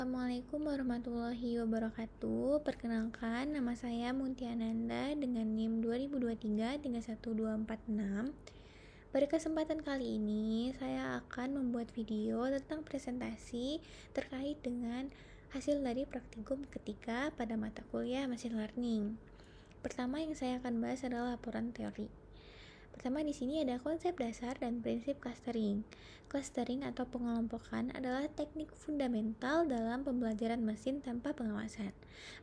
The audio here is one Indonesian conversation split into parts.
Assalamualaikum warahmatullahi wabarakatuh. Perkenalkan, nama saya Muntiananda dengan NIM 2023-31246. Pada kesempatan kali ini, saya akan membuat video tentang presentasi terkait dengan hasil dari praktikum ketiga pada mata kuliah Machine Learning. Pertama yang saya akan bahas adalah laporan teori. Pertama di sini ada konsep dasar dan prinsip clustering. Clustering atau pengelompokan adalah teknik fundamental dalam pembelajaran mesin tanpa pengawasan,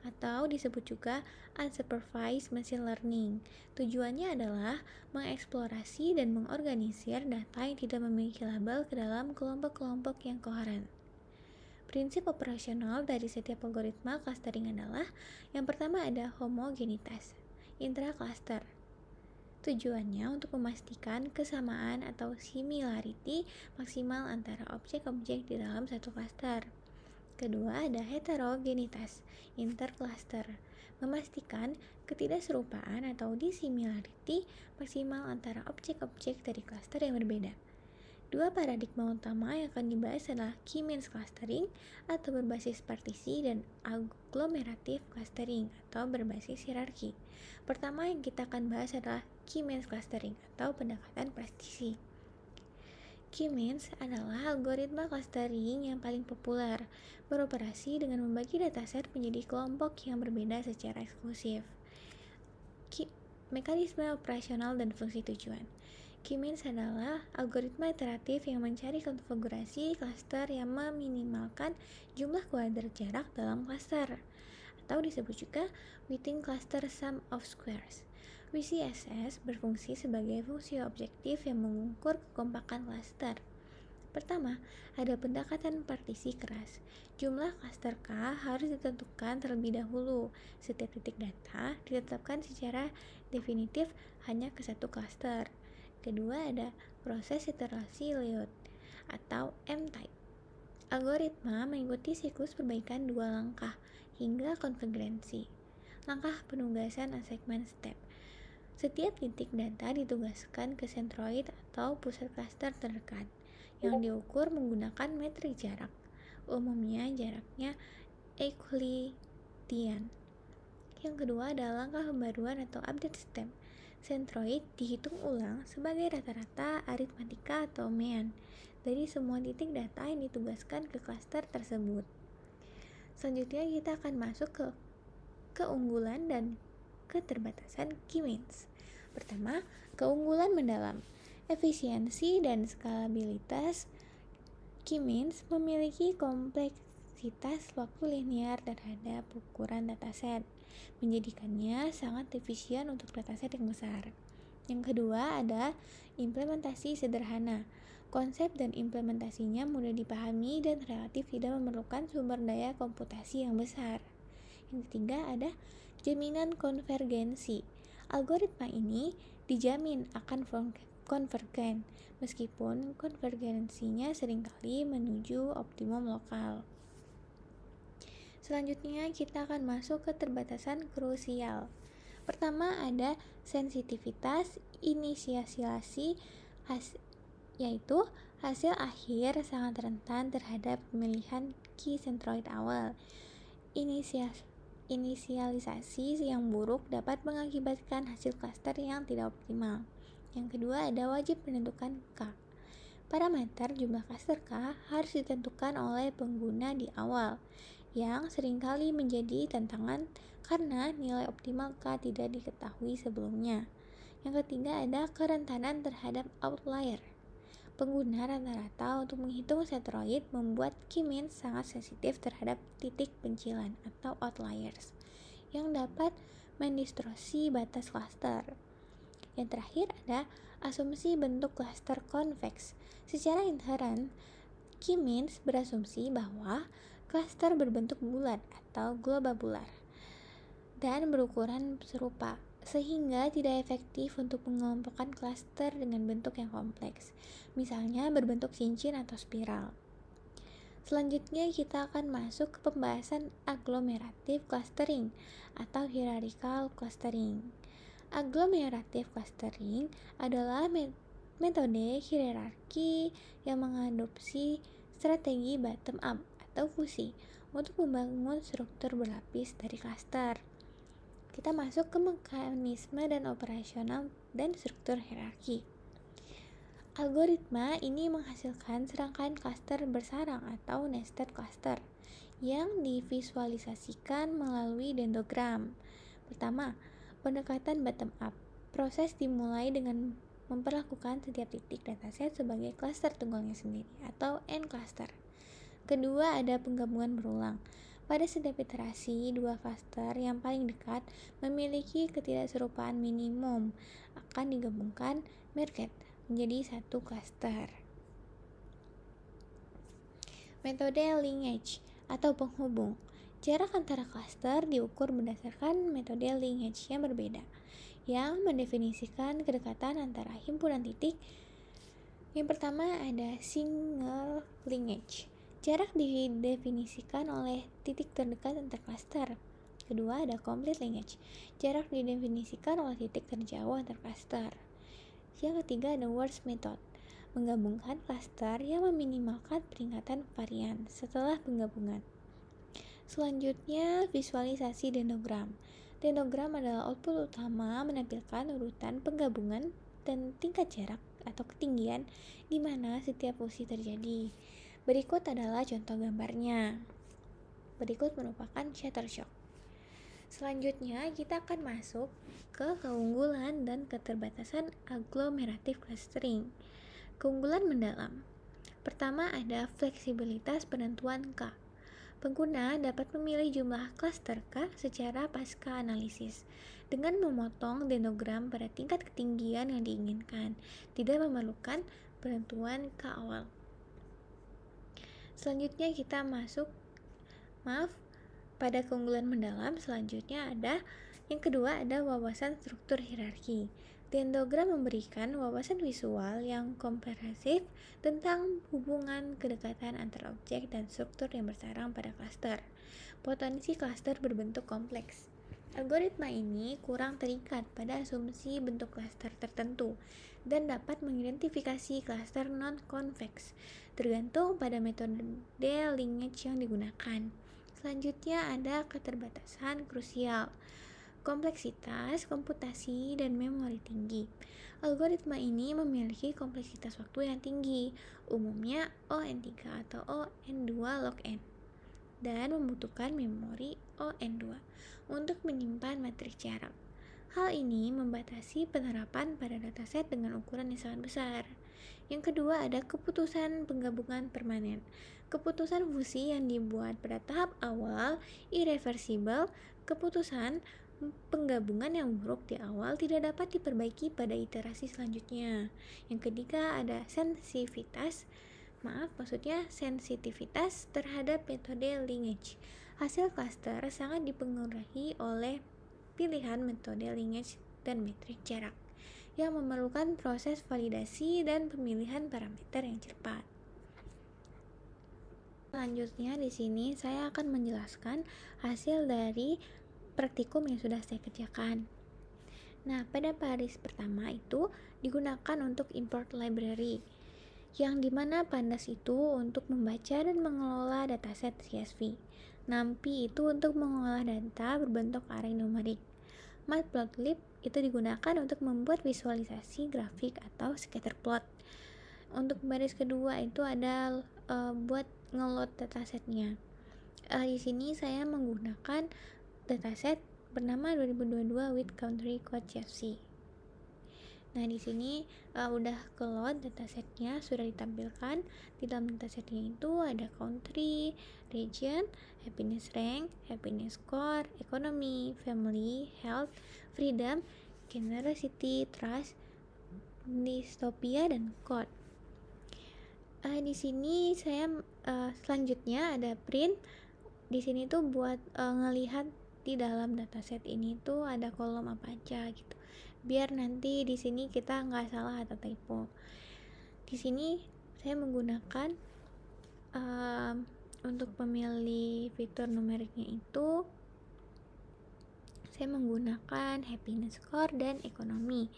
atau disebut juga unsupervised machine learning. Tujuannya adalah mengeksplorasi dan mengorganisir data yang tidak memiliki label ke dalam kelompok-kelompok yang koheren. Prinsip operasional dari setiap algoritma clustering adalah yang pertama ada homogenitas, intra-cluster. Tujuannya untuk memastikan kesamaan atau similarity maksimal antara objek-objek di dalam satu klaster. Kedua, ada heterogenitas, intercluster, memastikan ketidakserupaan atau dissimilarity maksimal antara objek-objek dari klaster yang berbeda. Dua paradigma utama yang akan dibahas adalah K-means clustering atau berbasis partisi dan agglomerative clustering atau berbasis hierarki. Pertama yang kita akan bahas adalah K-means clustering atau pendekatan partisi. K-means adalah algoritma clustering yang paling populer, beroperasi dengan membagi dataset menjadi kelompok yang berbeda secara eksklusif. Mekanisme operasional dan fungsi tujuan. K-means adalah algoritma iteratif yang mencari konfigurasi klaster yang meminimalkan jumlah kuadrat jarak dalam klaster, atau disebut juga within cluster sum of squares. WCSS berfungsi sebagai fungsi objektif yang mengukur kekompakan klaster. Pertama, ada pendekatan partisi keras. Jumlah klaster K harus ditentukan terlebih dahulu. Setiap titik data ditetapkan secara definitif hanya ke satu klaster. Kedua, ada proses iterasi layout atau M-type. Algoritma mengikuti siklus perbaikan dua langkah hingga konvergensi. Langkah penugasan assignment step. Setiap titik data ditugaskan ke sentroid atau pusat klaster terdekat yang diukur menggunakan metrik jarak. Umumnya jaraknya Euclidean. Yang kedua adalah langkah pembaruan atau update step. Sentroid dihitung ulang sebagai rata-rata aritmatika atau mean dari semua titik data yang ditugaskan ke klaster tersebut. Selanjutnya kita akan masuk ke keunggulan dan keterbatasan K-means. Pertama, keunggulan mendalam. Efisiensi dan skalabilitas. K-means memiliki kompleksitas waktu linear terhadap ukuran dataset, menjadikannya sangat efisien untuk dataset yang besar. Yang kedua ada implementasi sederhana. Konsep dan implementasinya mudah dipahami dan relatif tidak memerlukan sumber daya komputasi yang besar. Yang ketiga ada jaminan konvergensi. Algoritma ini dijamin akan konvergen, meskipun konvergensinya seringkali menuju optimum lokal. Selanjutnya kita akan masuk ke keterbatasan krusial. Pertama ada sensitivitas inisialisasi, yaitu hasil akhir sangat rentan terhadap pemilihan key centroid awal. Inisialisasi yang buruk dapat mengakibatkan hasil klaster yang tidak optimal. Yang kedua ada wajib menentukan K. Parameter jumlah klaster K harus ditentukan oleh pengguna di awal, yang seringkali menjadi tantangan karena nilai optimal K tidak diketahui sebelumnya. Yang ketiga ada kerentanan terhadap outlier. Pengguna rata-rata untuk menghitung sentroid membuat K-means sangat sensitif terhadap titik pencilan atau outliers yang dapat mendistorsi batas klaster. Yang terakhir ada asumsi bentuk klaster konveks. Secara inherent, K-means berasumsi bahwa klaster berbentuk bulat atau globabular dan berukuran serupa, sehingga tidak efektif untuk mengelompokkan klaster dengan bentuk yang kompleks, misalnya berbentuk cincin atau spiral. Selanjutnya kita akan masuk ke pembahasan agglomerative clustering atau hierarchical clustering. Agglomerative clustering adalah metode hierarki yang mengadopsi strategi bottom up atau fusi untuk membangun struktur berlapis dari klaster. Kita masuk ke mekanisme dan operasional dan struktur hierarki. Algoritma ini menghasilkan serangkaian klaster bersarang atau nested cluster yang divisualisasikan melalui dendrogram. Pertama, pendekatan bottom up. Proses dimulai dengan memperlakukan setiap titik dataset sebagai klaster tunggalnya sendiri atau N cluster. Kedua, ada penggabungan berulang. Pada setiap iterasi, dua klaster yang paling dekat memiliki ketidakserupaan minimum akan digabungkan merged menjadi satu klaster. Metode linkage atau penghubung. Jarak antara klaster diukur berdasarkan metode linkage yang berbeda, yang mendefinisikan kedekatan antara himpunan titik. Yang pertama ada single linkage. Jarak didefinisikan oleh titik terdekat antar klaster. Kedua ada complete linkage. Jarak didefinisikan oleh titik terjauh antar klaster. Yang ketiga ada worst method. Menggabungkan klaster yang meminimalkan peningkatan varian setelah penggabungan. Selanjutnya, visualisasi dendrogram. Dendrogram adalah output utama menampilkan urutan penggabungan dan tingkat jarak atau ketinggian di mana setiap fusi terjadi. Berikut adalah contoh gambarnya. Berikut merupakan Shutterstock. Selanjutnya, kita akan masuk ke keunggulan dan keterbatasan agglomerative clustering. Keunggulan mendalam. Pertama ada fleksibilitas penentuan K. Pengguna dapat memilih jumlah klaster K secara pasca analisis dengan memotong dendrogram pada tingkat ketinggian yang diinginkan, tidak memerlukan penentuan K awal. Selanjutnya kita pada keunggulan mendalam selanjutnya ada yang kedua ada wawasan struktur hierarki. Dendrogram memberikan wawasan visual yang komprehensif tentang hubungan kedekatan antar objek dan struktur yang bersarang pada klaster. Potensi klaster berbentuk kompleks. Algoritma ini kurang terikat pada asumsi bentuk klaster tertentu dan dapat mengidentifikasi klaster non-konveks tergantung pada metode linkage yang digunakan. Selanjutnya ada keterbatasan krusial. Kompleksitas, komputasi, dan memori tinggi. Algoritma ini memiliki kompleksitas waktu yang tinggi, umumnya ON3 atau ON2 log n, dan membutuhkan memori ON2 untuk menyimpan matriks jarak. Hal ini membatasi penerapan pada dataset dengan ukuran yang sangat besar. Yang kedua ada keputusan penggabungan permanen. Keputusan fusi yang dibuat pada tahap awal irreversible. Keputusan penggabungan yang buruk di awal tidak dapat diperbaiki pada iterasi selanjutnya. Yang ketiga ada sensitivitas terhadap metode linkage. Hasil klaster sangat dipengaruhi oleh pilihan metode linkage dan metrik jarak yang memerlukan proses validasi dan pemilihan parameter yang cepat. Selanjutnya di sini saya akan menjelaskan hasil dari praktikum yang sudah saya kerjakan. Nah, pada baris pertama itu digunakan untuk import library, yang dimana pandas itu untuk membaca dan mengelola dataset CSV. NumPy itu untuk mengolah data berbentuk array numerik. Matplotlib itu digunakan untuk membuat visualisasi grafik atau scatter plot. Untuk baris kedua itu ada buat ngeload datasetnya. Di sini saya menggunakan dataset bernama 2022 with country code CSV. Nah, di sini udah ke load datasetnya, sudah ditampilkan. Di dalam datasetnya itu ada country, region, happiness rank, happiness score, economy, family, health, freedom, generosity, trust, dystopia, dan code. Di sini saya selanjutnya ada print. Di sini tuh buat ngelihat di dalam dataset ini tuh ada kolom apa aja gitu, biar nanti di sini kita nggak salah atau typo. Di sini saya menggunakan untuk memilih fitur numeriknya itu saya menggunakan happiness score dan ekonomi.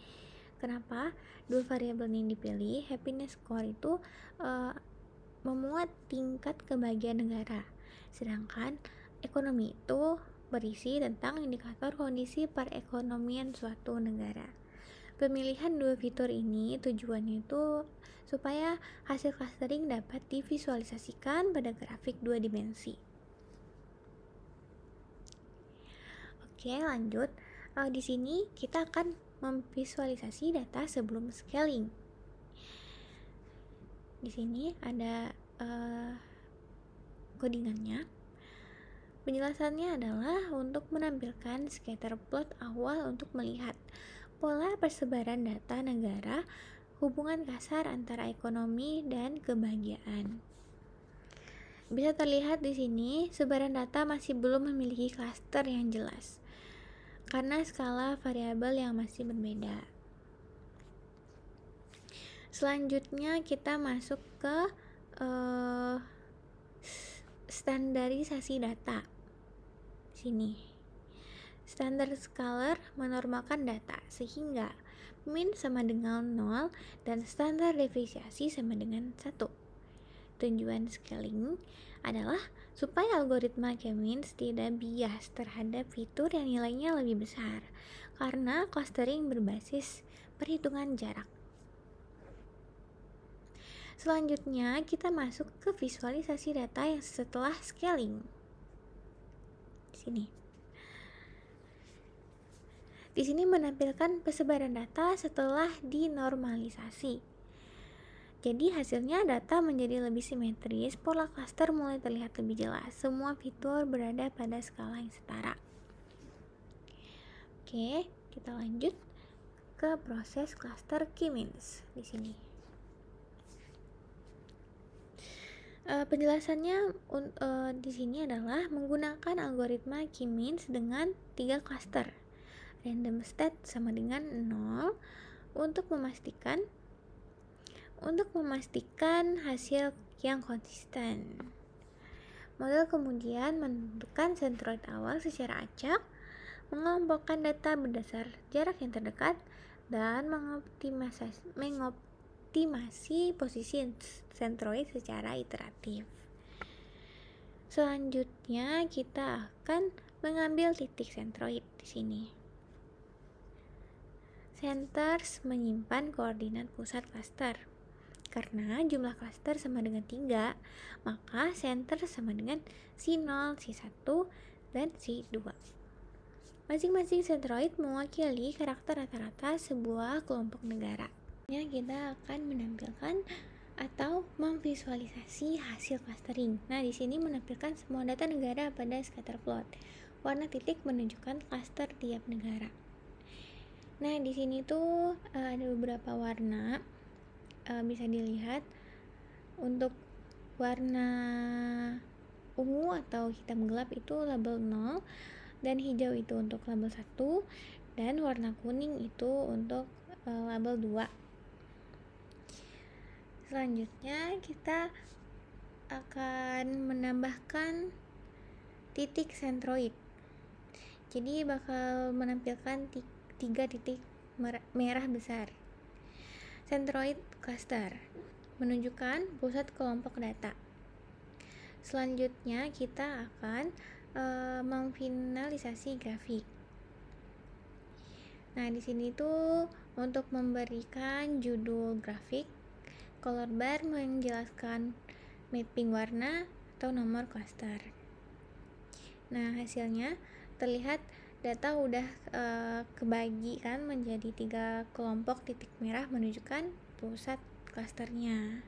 Kenapa dua variabel yang dipilih? Happiness score itu memuat tingkat kebahagiaan negara, Sedangkan ekonomi itu berisi tentang indikator kondisi perekonomian suatu negara. Pemilihan dua fitur ini tujuannya itu supaya hasil clustering dapat divisualisasikan pada grafik dua dimensi. Oke, lanjut. Di sini kita akan memvisualisasi data sebelum scaling. Di sini ada codingannya. Penjelasannya adalah untuk menampilkan scatter plot awal untuk melihat pola persebaran data negara, hubungan kasar antara ekonomi dan kebahagiaan. Bisa terlihat di sini, sebaran data masih belum memiliki klaster yang jelas karena skala variabel yang masih berbeda. Selanjutnya kita masuk ke standarisasi data. Sini. Standard scalar menormalkan data sehingga min sama dengan 0 dan standar deviasi sama dengan 1. Tujuan scaling adalah supaya algoritma K-means tidak bias terhadap fitur yang nilainya lebih besar karena clustering berbasis perhitungan jarak. Selanjutnya kita masuk ke visualisasi data yang setelah scaling. Di sini menampilkan persebaran data setelah dinormalisasi. Jadi hasilnya data menjadi lebih simetris, pola cluster mulai terlihat lebih jelas. Semua fitur berada pada skala yang setara. Oke, kita lanjut ke proses cluster K-means di sini. Penjelasannya di sini adalah menggunakan algoritma K-means dengan 3 cluster. Random state sama dengan 0 untuk memastikan hasil yang konsisten. Model kemudian menentukan centroid awal secara acak, mengelompokkan data berdasar jarak yang terdekat, dan mengoptimasi posisi centroid secara iteratif. Selanjutnya kita akan mengambil titik centroid di sini. Centers menyimpan koordinat pusat cluster. Karena jumlah cluster sama dengan 3, maka center sama dengan C0, C1, dan C2. Masing-masing centroid mewakili karakter rata-rata sebuah kelompok negara. Kita akan menampilkan atau memvisualisasi hasil clustering. Nah, di sini menampilkan semua data negara pada scatter plot. Warna titik menunjukkan cluster tiap negara. Nah, di sini tuh ada beberapa warna. Bisa dilihat untuk warna ungu atau hitam gelap itu label 0, dan hijau itu untuk label 1, dan warna kuning itu untuk label 2. Selanjutnya kita akan menambahkan titik centroid. Jadi bakal menampilkan 3 titik merah besar. Centroid cluster menunjukkan pusat kelompok data. Selanjutnya kita akan memfinalisasi grafik. Nah, di sini tuh untuk memberikan judul grafik, color bar menjelaskan mapping warna atau nomor cluster. Nah, hasilnya terlihat data udah kebagi kan menjadi 3 kelompok titik merah menunjukkan pusat klasternya.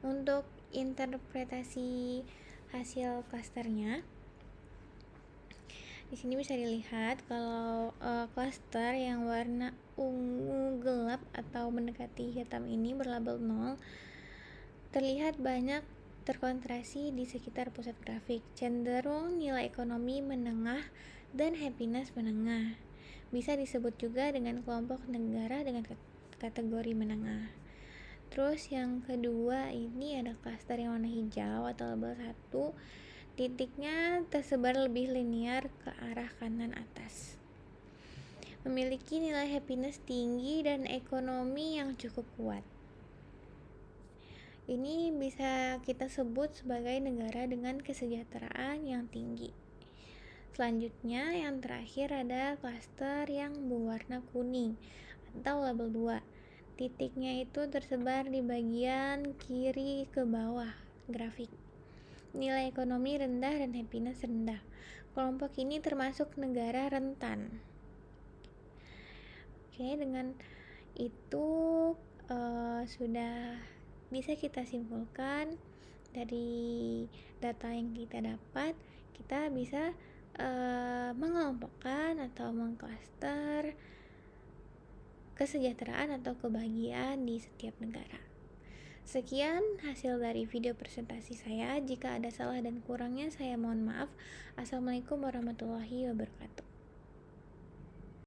Untuk interpretasi hasil klasternya, di sini bisa dilihat kalau klaster yang warna ungu gelap atau mendekati hitam ini berlabel 0 terlihat banyak terkontraksi di sekitar pusat grafik, cenderung nilai ekonomi menengah dan happiness menengah. Bisa disebut juga dengan kelompok negara dengan kategori menengah. Terus yang kedua ini ada klaster yang warna hijau atau label 1. Titiknya tersebar lebih linear ke arah kanan atas. Memiliki nilai happiness tinggi dan ekonomi yang cukup kuat. Ini bisa kita sebut sebagai negara dengan kesejahteraan yang tinggi. Selanjutnya yang terakhir ada klaster yang berwarna kuning atau label 2. Titiknya itu tersebar di bagian kiri ke bawah grafik. Nilai ekonomi rendah dan happiness rendah. Kelompok ini termasuk negara rentan. Oke, dengan itu sudah bisa kita simpulkan dari data yang kita dapat, kita bisa mengelompokkan atau mengklaster kesejahteraan atau kebahagiaan di setiap negara. Sekian hasil dari video presentasi saya. Jika ada salah dan kurangnya, saya mohon maaf. Assalamualaikum warahmatullahi wabarakatuh.